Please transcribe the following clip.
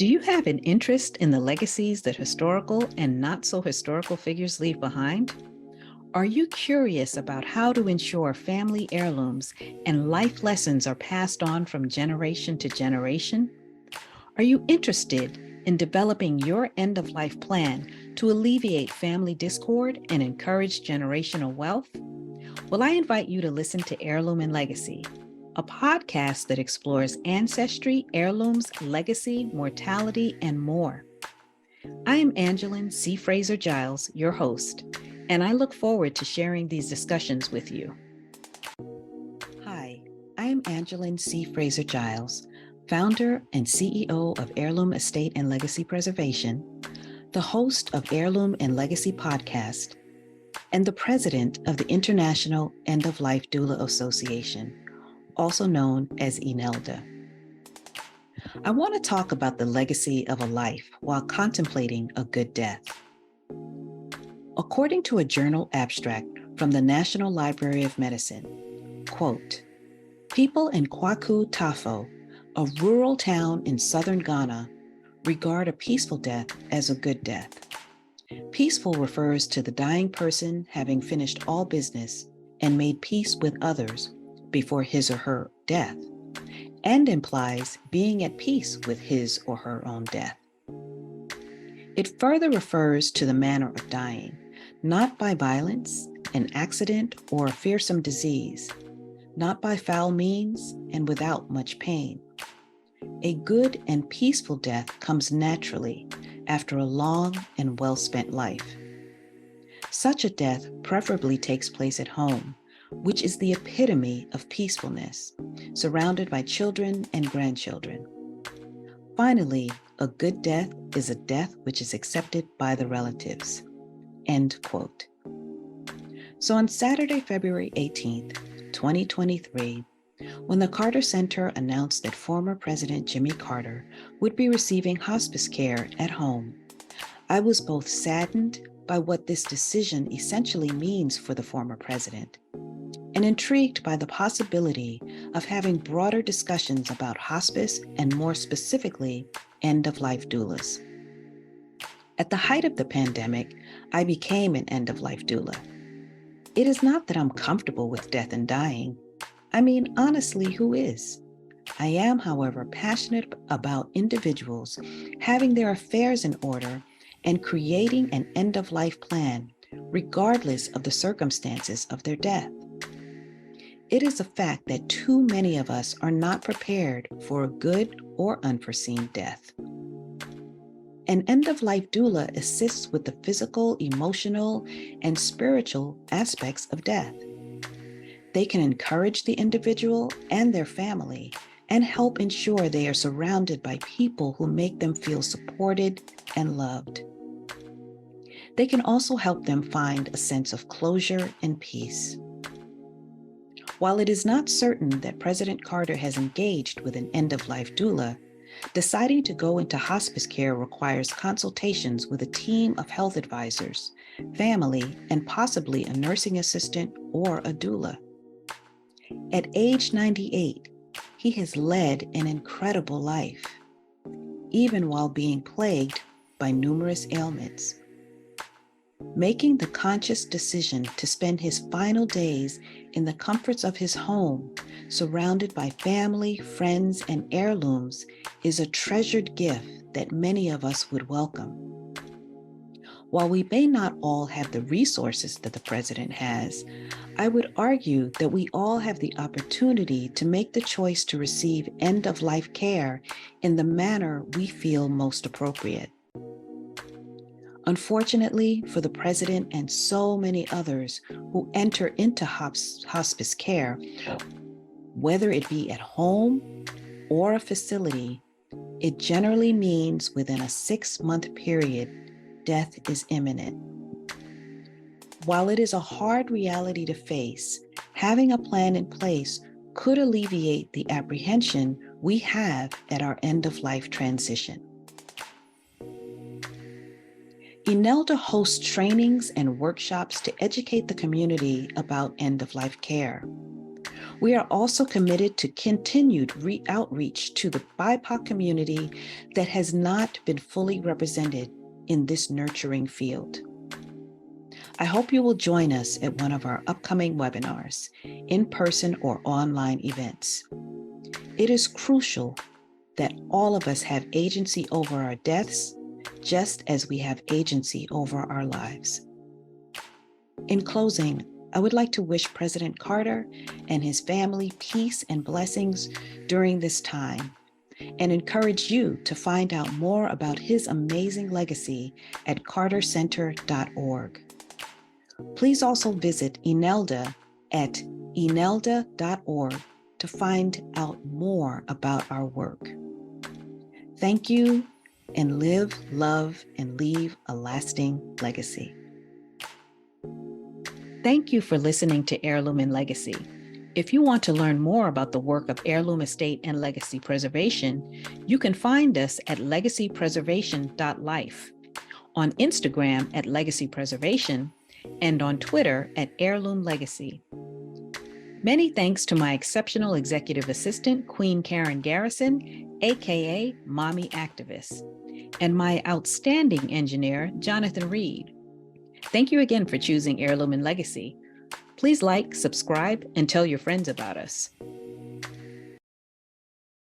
Do you have an interest in the legacies that historical and not so historical figures leave behind? Are you curious about how to ensure family heirlooms and life lessons are passed on from generation to generation? Are you interested in developing your end-of-life plan to alleviate family discord and encourage generational wealth? Well, I invite you to listen to Heirloom and Legacy, a podcast that explores ancestry, heirlooms, legacy, mortality, and more. I am Angelyn C. Fraser-Giles, your host, and I look forward to sharing these discussions with you. Hi, I am Angelyn C. Fraser-Giles, founder and CEO of Heirloom Estate and Legacy Preservation, the host of Heirloom and Legacy podcast, and the president of the International End-of-Life Doula Association, also known as INELDA. I want to talk about the legacy of a life while contemplating a good death. According to a journal abstract from the National Library of Medicine, quote, people in Kwahu-Tafo, a rural town in southern Ghana, regard a peaceful death as a good death. Peaceful refers to the dying person having finished all business and made peace with others before his or her death, and implies being at peace with his or her own death. It further refers to the manner of dying, not by violence, an accident, or a fearsome disease, not by foul means and without much pain. A good and peaceful death comes naturally after a long and well-spent life. Such a death preferably takes place at home, which is the epitome of peacefulness, surrounded by children and grandchildren. Finally, a good death is a death which is accepted by the relatives. End quote. So on Saturday, February 18th, 2023, when the Carter Center announced that former President Jimmy Carter would be receiving hospice care at home, I was both saddened by what this decision essentially means for the former president, and intrigued by the possibility of having broader discussions about hospice and more specifically, end-of-life doulas. At the height of the pandemic, I became an end-of-life doula. It is not that I'm comfortable with death and dying. I mean, honestly, who is? I am, however, passionate about individuals having their affairs in order and creating an end-of-life plan, regardless of the circumstances of their death. It is a fact that too many of us are not prepared for a good or unforeseen death. An end-of-life doula assists with the physical, emotional, and spiritual aspects of death. They can encourage the individual and their family and help ensure they are surrounded by people who make them feel supported and loved. They can also help them find a sense of closure and peace. While it is not certain that President Carter has engaged with an end-of-life doula, deciding to go into hospice care requires consultations with a team of health advisors, family, and possibly a nursing assistant or a doula. At age 98, he has led an incredible life, even while being plagued by numerous ailments. Making the conscious decision to spend his final days in the comforts of his home, surrounded by family, friends, and heirlooms, is a treasured gift that many of us would welcome. While we may not all have the resources that the president has, I would argue that we all have the opportunity to make the choice to receive end-of-life care in the manner we feel most appropriate. Unfortunately for the president and so many others who enter into hospice care, whether it be at home or a facility, it generally means within a 6-month period, death is imminent. While it is a hard reality to face, having a plan in place could alleviate the apprehension we have at our end-of-life transition. INELDA hosts trainings and workshops to educate the community about end-of-life care. We are also committed to continued outreach to the BIPOC community that has not been fully represented in this nurturing field. I hope you will join us at one of our upcoming webinars, in-person or online events. It is crucial that all of us have agency over our deaths, just as we have agency over our lives. In closing, I would like to wish President Carter and his family peace and blessings during this time, and encourage you to find out more about his amazing legacy at cartercenter.org. Please also visit INELDA at INELDA.org to find out more about our work. Thank you, and live, love, and leave a lasting legacy. Thank you for listening to Heirloom and Legacy. If you want to learn more about the work of Heirloom Estate and Legacy Preservation, you can find us at legacypreservation.life, on Instagram at Legacy Preservation, and on Twitter at Heirloom Legacy. Many thanks to my exceptional executive assistant, Queen Karen Garrison, aka Mommy Activist, and my outstanding engineer, Jonathan Reed. Thank you again for choosing Heirloom and Legacy. Please like, subscribe, and tell your friends about us.